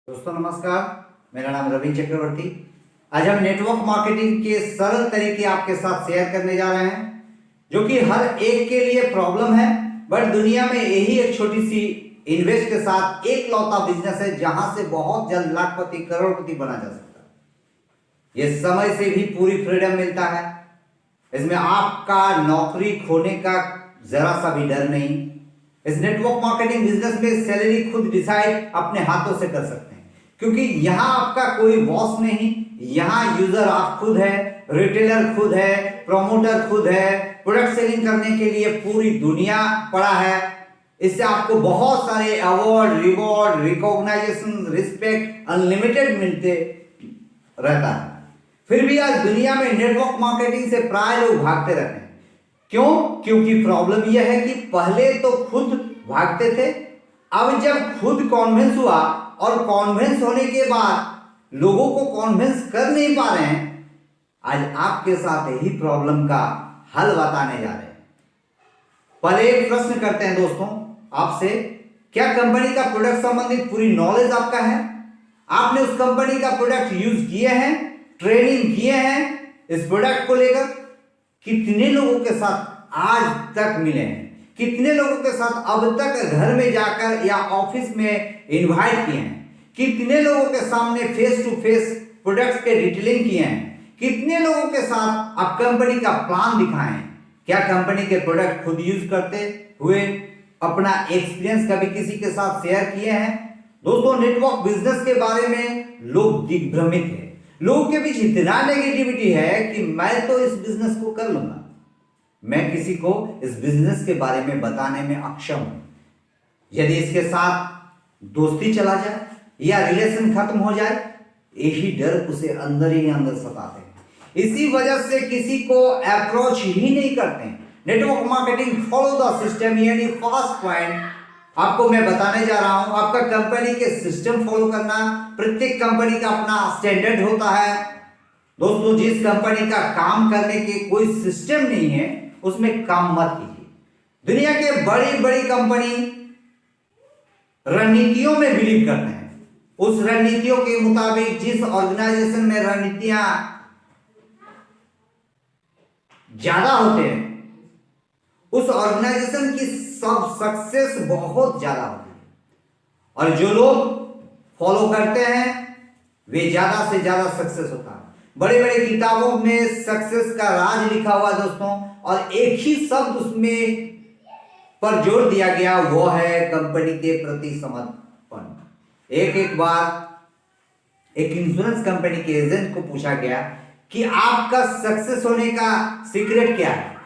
दोस्तों नमस्कार, मेरा नाम रवि चक्रवर्ती। आज हम नेटवर्क मार्केटिंग के सरल तरीके आपके साथ शेयर करने जा रहे हैं, जो कि हर एक के लिए प्रॉब्लम है। बट दुनिया में यही एक छोटी सी इन्वेस्ट के साथ एक लौता बिजनेस है जहां से बहुत जल्द लाखपति करोड़पति बना जा सकता है। यह समय से भी पूरी फ्रीडम मिलता है। इसमें आपका नौकरी खोने का जरा सा भी डर नहीं। इस नेटवर्क मार्केटिंग बिजनेस में सैलरी खुद डिसाइड अपने हाथों से कर सकते हैं, क्योंकि यहां आपका कोई बॉस नहीं। यहां यूजर आप खुद है, रिटेलर खुद है, प्रमोटर खुद है। प्रोडक्ट सेलिंग करने के लिए पूरी दुनिया पड़ा है। इससे आपको बहुत सारे award, reward, recognition, respect unlimited मिलते रहता है। फिर भी आज दुनिया में नेटवर्क मार्केटिंग से प्राय लोग भागते रहते हैं। क्यों? क्योंकि प्रॉब्लम यह है कि पहले तो खुद भागते थे, अब जब खुद कॉन्विंस हुआ और कॉन्विंस होने के बाद लोगों को कॉन्विंस कर नहीं पा रहे हैं, आज आपके साथ यही प्रॉब्लम का हल बताने जा रहे हैं। पहले एक प्रश्न करते हैं दोस्तों आपसे, क्या कंपनी का प्रोडक्ट संबंधित पूरी नॉलेज आपका है? आपने उस कंपनी का प्रोडक्ट यूज किए हैं, ट्रेनिंग किए हैं? इस प्रोडक्ट को लेकर कितने लोगों के साथ आज तक मिले हैं? कितने लोगों के साथ अब तक घर में जाकर या ऑफिस में इनवाइट किए हैं? कितने लोगों के सामने फेस टू फेस प्रोडक्ट्स के डिटेलिंग किए हैं? कितने लोगों के साथ आप कंपनी का प्लान दिखाएं? क्या कंपनी के प्रोडक्ट खुद यूज करते हुए अपना एक्सपीरियंस कभी किसी के साथ शेयर किए हैं? दोस्तों, नेटवर्क बिजनेस के बारे में लोग दिग्भ्रमित हैं। लोगों के बीच इतना नेगेटिविटी है कि मैं तो इस बिजनेस को कर लूंगा, मैं किसी को इस बिजनेस के बारे में बताने में अक्षम हूं। यदि इसके साथ दोस्ती चला जाए या रिलेशन खत्म हो जाए, यही डर उसे अंदर ही अंदर सताते हैं। इसी वजह से किसी को अप्रोच ही नहीं करते। Network marketing follow the system, यानी फर्स्ट पॉइंट आपको मैं बताने जा रहा हूं। आपका कंपनी के सिस्टम फॉलो करना। प्रत्येक कंपनी का अपना स्टैंडर्ड होता है। दोस्तों, जिस कंपनी का काम करने के कोई सिस्टम नहीं है, उसमें काम मत कीजिए। दुनिया के बड़ी बड़ी कंपनी रणनीतियों में बिलीव करते हैं। उस रणनीतियों के मुताबिक जिस ऑर्गेनाइजेशन में रणनीतियां ज्यादा होते हैं, उस ऑर्गेनाइजेशन की सब सक्सेस बहुत ज्यादा होती है। और जो लोग फॉलो करते हैं वे ज्यादा से ज्यादा सक्सेस होता है। बड़े बड़े किताबों में सक्सेस का राज लिखा हुआ दोस्तों, और एक ही शब्द उसमें पर जोर दिया गया, वो है कंपनी के प्रति समर्पण। एक बार एक इंश्योरेंस कंपनी के एजेंट को पूछा गया कि आपका सक्सेस होने का सीक्रेट क्या है?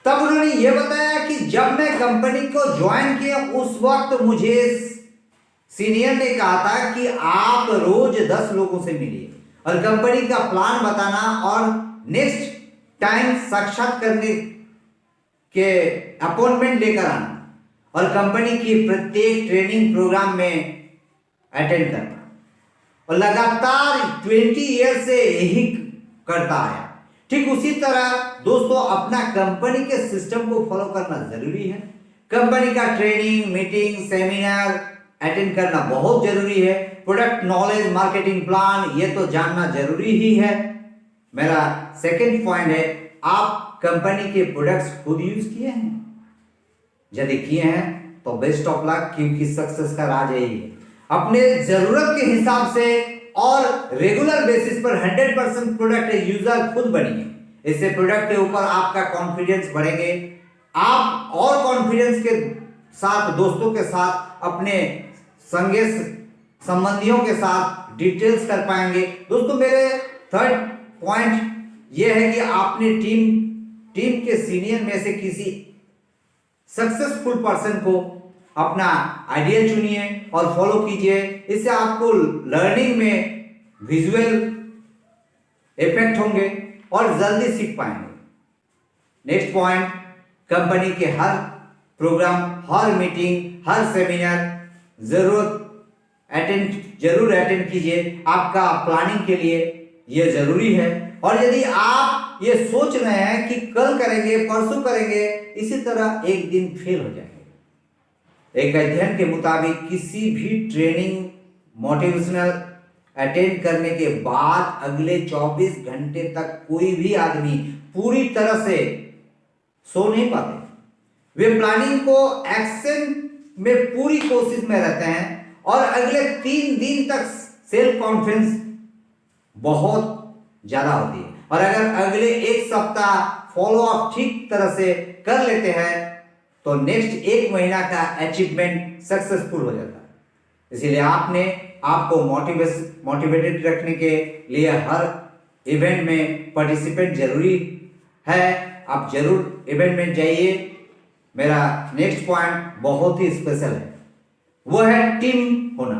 तब उन्होंने यह बताया कि जब मैं कंपनी को ज्वाइन किया उस वक्त मुझे सीनियर ने कहा था कि आप रोज 10 लोगों से मिलिए और कंपनी का प्लान बताना और नेक्स्ट टाइम साक्षात करने के अपॉइंटमेंट लेकर आना और कंपनी की प्रत्येक ट्रेनिंग प्रोग्राम में अटेंड करना। और लगातार 20 ईयर से यही करता आया। ठीक उसी तरह दोस्तों, अपना कंपनी के सिस्टम को फॉलो करना जरूरी है। कंपनी का ट्रेनिंग, मीटिंग, सेमिनार अटेंड करना बहुत जरूरी है। प्रोडक्ट नॉलेज, मार्केटिंग प्लान, ये तो जानना जरूरी ही है। मेरा सेकंड पॉइंट है, आप कंपनी के प्रोडक्ट्स खुद यूज किए हैं? यदि किए हैं तो बेस्ट ऑफ लक, क्योंकि सक्सेस का राज यही है। अपने जरूरत के हिसाब से और रेगुलर बेसिस पर 100% प्रोडक्ट यूजर खुद बनिए। इससे प्रोडक्ट के ऊपर आपका कॉन्फिडेंस बढ़ेंगे। आप और कॉन्फिडेंस के साथ दोस्तों के साथ, अपने संगे संबंधियों के साथ डिटेल्स कर पाएंगे। दोस्तों, मेरे थर्ड पॉइंट यह है कि आपने टीम के सीनियर में से किसी सक्सेसफुल पर्सन को अपना आइडिया चुनिए और फॉलो कीजिए। इससे आपको लर्निंग में विजुअल इफेक्ट होंगे और जल्दी सीख पाएंगे। नेक्स्ट पॉइंट, कंपनी के हर प्रोग्राम, हर मीटिंग, हर सेमिनार जरूर अटेंड कीजिए। आपका प्लानिंग के लिए यह जरूरी है। और यदि आप ये सोच रहे हैं कि कल करेंगे, परसों करेंगे, इसी तरह एक दिन फेल हो जाएंगे। एक अध्ययन के मुताबिक किसी भी ट्रेनिंग मोटिवेशनल अटेंड करने के बाद अगले 24 घंटे तक कोई भी आदमी पूरी तरह से सो नहीं पाते। वे प्लानिंग को एक्शन में पूरी कोशिश में रहते हैं और अगले 3 दिन तक सेल्फ कॉन्फिडेंस बहुत ज्यादा होती है। और अगर अगले 1 सप्ताह फॉलो अप ठीक तरह से कर लेते हैं तो नेक्स्ट 1 महीना का अचीवमेंट सक्सेसफुल हो जाता है। इसीलिए आपने आपको मोटिवेटेड रखने के लिए हर इवेंट में पार्टिसिपेट जरूरी है। आप जरूर इवेंट में जाइए। मेरा नेक्स्ट पॉइंट बहुत ही स्पेशल है, वो है टीम होना।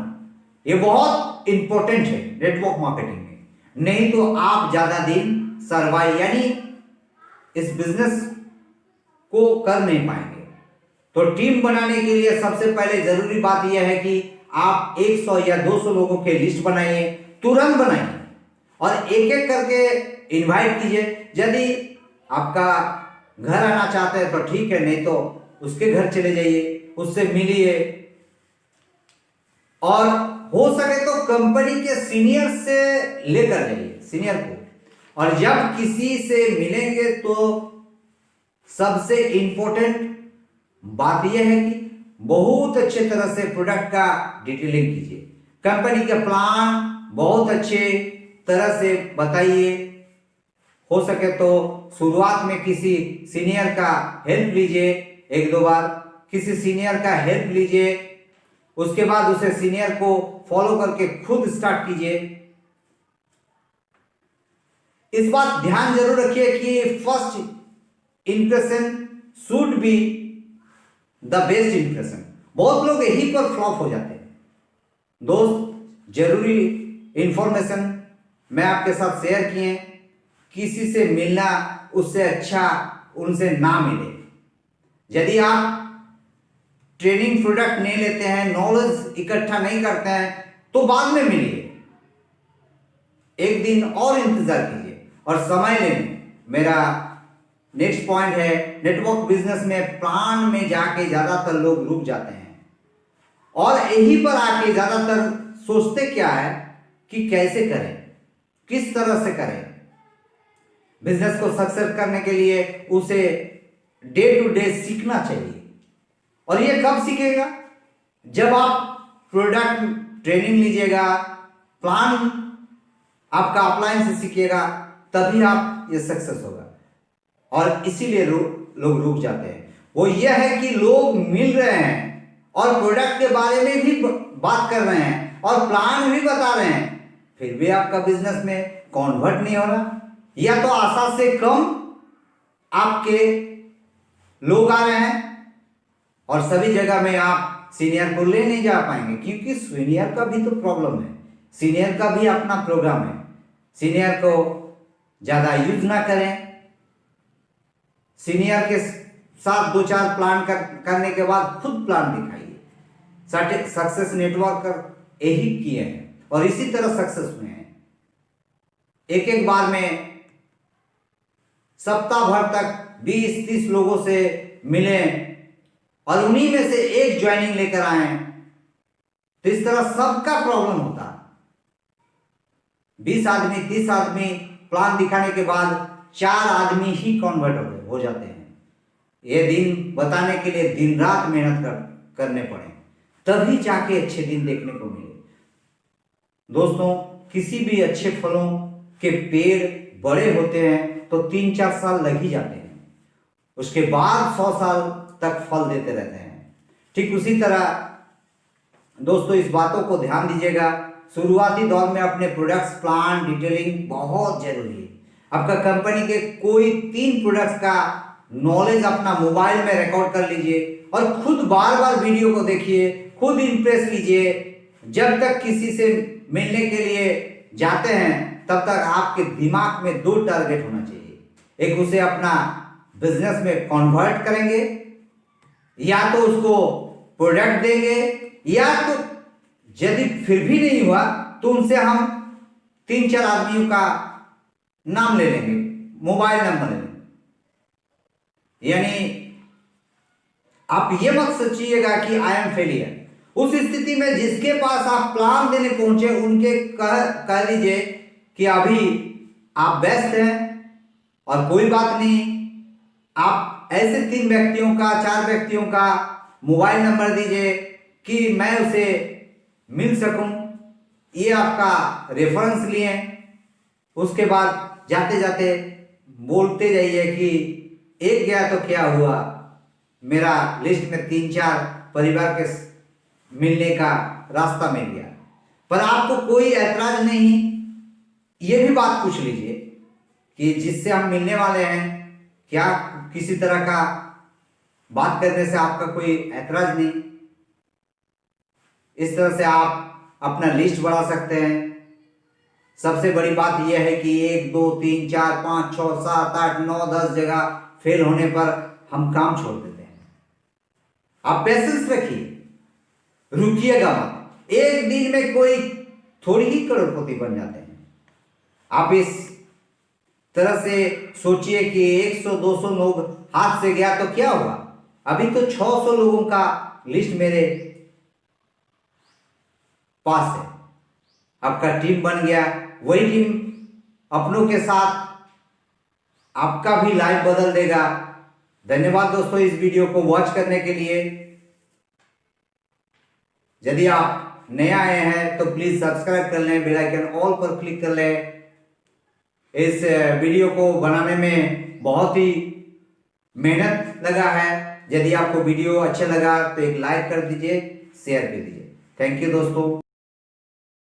ये बहुत इंपॉर्टेंट है नेटवर्क मार्केटिंग में, नहीं तो आप ज्यादा दिन सर्वाइव यानी इस बिजनेस को कर नहीं पाएंगे। तो टीम बनाने के लिए सबसे पहले जरूरी बात यह है कि आप 100 या 200 लोगों के लिस्ट बनाइए, तुरंत बनाइए और एक एक करके इनवाइट कीजिए। यदि आपका घर आना चाहते हैं तो ठीक है, नहीं तो उसके घर चले जाइए, उससे मिलिए और हो सके तो कंपनी के सीनियर से लेकर जाइए, सीनियर को। और जब किसी से मिलेंगे तो सबसे इंपॉर्टेंट बात यह है कि बहुत अच्छे तरह से प्रोडक्ट का डिटेलिंग कीजिए, कंपनी का प्लान बहुत अच्छे तरह से बताइए। हो सके तो शुरुआत में किसी सीनियर का हेल्प लीजिए, 1-2 बार किसी सीनियर का हेल्प लीजिए, उसके बाद उसे सीनियर को फॉलो करके खुद स्टार्ट कीजिए। इस बात ध्यान जरूर रखिए कि first impression should be the best impression. बहुत लोग यहीं पर फ्लॉप हो जाते हैं। दोस्त, जरूरी इंफॉर्मेशन मैं आपके साथ शेयर किए। किसी से मिलना उससे अच्छा उनसे ना मिले। यदि आप ट्रेनिंग प्रोडक्ट नहीं लेते हैं, नॉलेज इकट्ठा नहीं करते हैं, तो बाद में मिलिए, 1 दिन और इंतजार कीजिए और समय लेंगे। मेरा नेक्स्ट पॉइंट है, नेटवर्क बिजनेस में प्लान में जाके ज्यादातर लोग रुक जाते हैं और यहीं पर आके ज्यादातर सोचते क्या है कि कैसे करें, किस तरह से करें। बिजनेस को सक्सेस करने के लिए उसे डे टू डे सीखना चाहिए। और ये कब सीखेगा? जब आप प्रोडक्ट ट्रेनिंग लीजिएगा, प्लान आपका अपलाइन से सीखिएगा, तभी आप ये सक्सेस होगा। और इसीलिए लोग रुक जाते हैं। वो ये है कि लोग मिल रहे हैं और प्रोडक्ट के बारे में भी बात कर रहे हैं और प्लान भी बता रहे हैं, फिर भी आपका बिजनेस में कन्वर्ट नहीं हो रहा, या तो आशा से कम आपके लोग आ रहे हैं और सभी जगह में आप सीनियर को ले नहीं जा पाएंगे, क्योंकि सीनियर का भी तो प्रॉब्लम है, सीनियर का भी अपना प्रोग्राम है। सीनियर को ज्यादा यूज ना करें। सीनियर के साथ 2-4 प्लान करने के बाद खुद प्लान दिखाइए। सक्सेस नेटवर्क यही किए हैं और इसी तरह सक्सेस हुए हैं। एक बार में सप्ताह भर तक 20-30 लोगों से मिले और उन्हीं में से एक ज्वाइनिंग लेकर आए, तो इस तरह सबका प्रॉब्लम होता। 20 आदमी 30 आदमी प्लान दिखाने के बाद 4 आदमी ही कन्वर्ट हो जाते हैं। ये दिन बताने के लिए दिन रात मेहनत करने पड़े, तभी जाके अच्छे दिन देखने को मिले। दोस्तों, किसी भी अच्छे फलों के पेड़ बड़े होते हैं तो 3-4 साल लग ही जाते हैं, उसके बाद 100 साल तक फल देते रहते हैं। ठीक उसी तरह दोस्तों, इस बातों को ध्यान दीजिएगा। शुरुआती दौर में अपने प्रोडक्ट्स प्लान डिटेलिंग बहुत जरूरी है। आपका कंपनी के कोई 3 प्रोडक्ट्स का नॉलेज अपना मोबाइल में रिकॉर्ड कर लीजिए और खुद बार बार वीडियो को देखिए, खुद इंप्रेस लीजिए। जब तक किसी से मिलने के लिए जाते हैं तब तक आपके दिमाग में 2 टारगेट होना चाहिए। एक, उसे अपना बिजनेस में कन्वर्ट करेंगे, या तो उसको प्रोडक्ट देंगे, या तो यदि फिर भी नहीं हुआ तो उनसे हम 3-4 आदमियों का नाम ले लेंगे, मोबाइल नंबर ले लेंगे। यानी आप ये मत सोचिएगा कि आई एम फेलियर, उस स्थिति में जिसके पास आप प्लान देने पहुंचे उनके कह दीजिए कि अभी आप व्यस्त हैं और कोई बात नहीं, आप ऐसे 3 व्यक्तियों का 4 व्यक्तियों का मोबाइल नंबर दीजिए कि मैं उसे मिल सकूं, ये आपका रेफरेंस लिए। उसके बाद जाते जाते बोलते जाइए कि एक गया तो क्या हुआ, मेरा लिस्ट में 3-4 परिवार के मिलने का रास्ता मिल गया। पर आपको कोई ऐतराज नहीं, ये भी बात पूछ लीजिए कि जिससे हम मिलने वाले हैं क्या किसी तरह का बात करने से आपका कोई ऐतराज नहीं। इस तरह से आप अपना लिस्ट बढ़ा सकते हैं। सबसे बड़ी बात यह है कि 1 2 3 4 5 6 7 8 9 10 जगह फेल होने पर हम काम छोड़ देते हैं। आप पेशेंस रखिए, रुकिएगा मत। एक दिन में कोई थोड़ी ही करोड़पति बन जाते हैं। आप इस तरह से सोचिए कि 100-200 लोग हाथ से गया तो क्या हुआ, अभी तो 600 लोगों का लिस्ट मेरे पास है। आपका टीम बन गया, वही टीम अपनों के साथ आपका भी लाइफ बदल देगा। धन्यवाद दोस्तों इस वीडियो को वॉच करने के लिए। यदि आप नए आए हैं तो प्लीज सब्सक्राइब कर लें, बेल आइकन ऑल पर क्लिक कर लें। इस वीडियो को बनाने में बहुत ही मेहनत लगा है। यदि आपको वीडियो अच्छा लगा तो एक लाइक कर दीजिए, शेयर कर दीजिए। थैंक यू दोस्तों।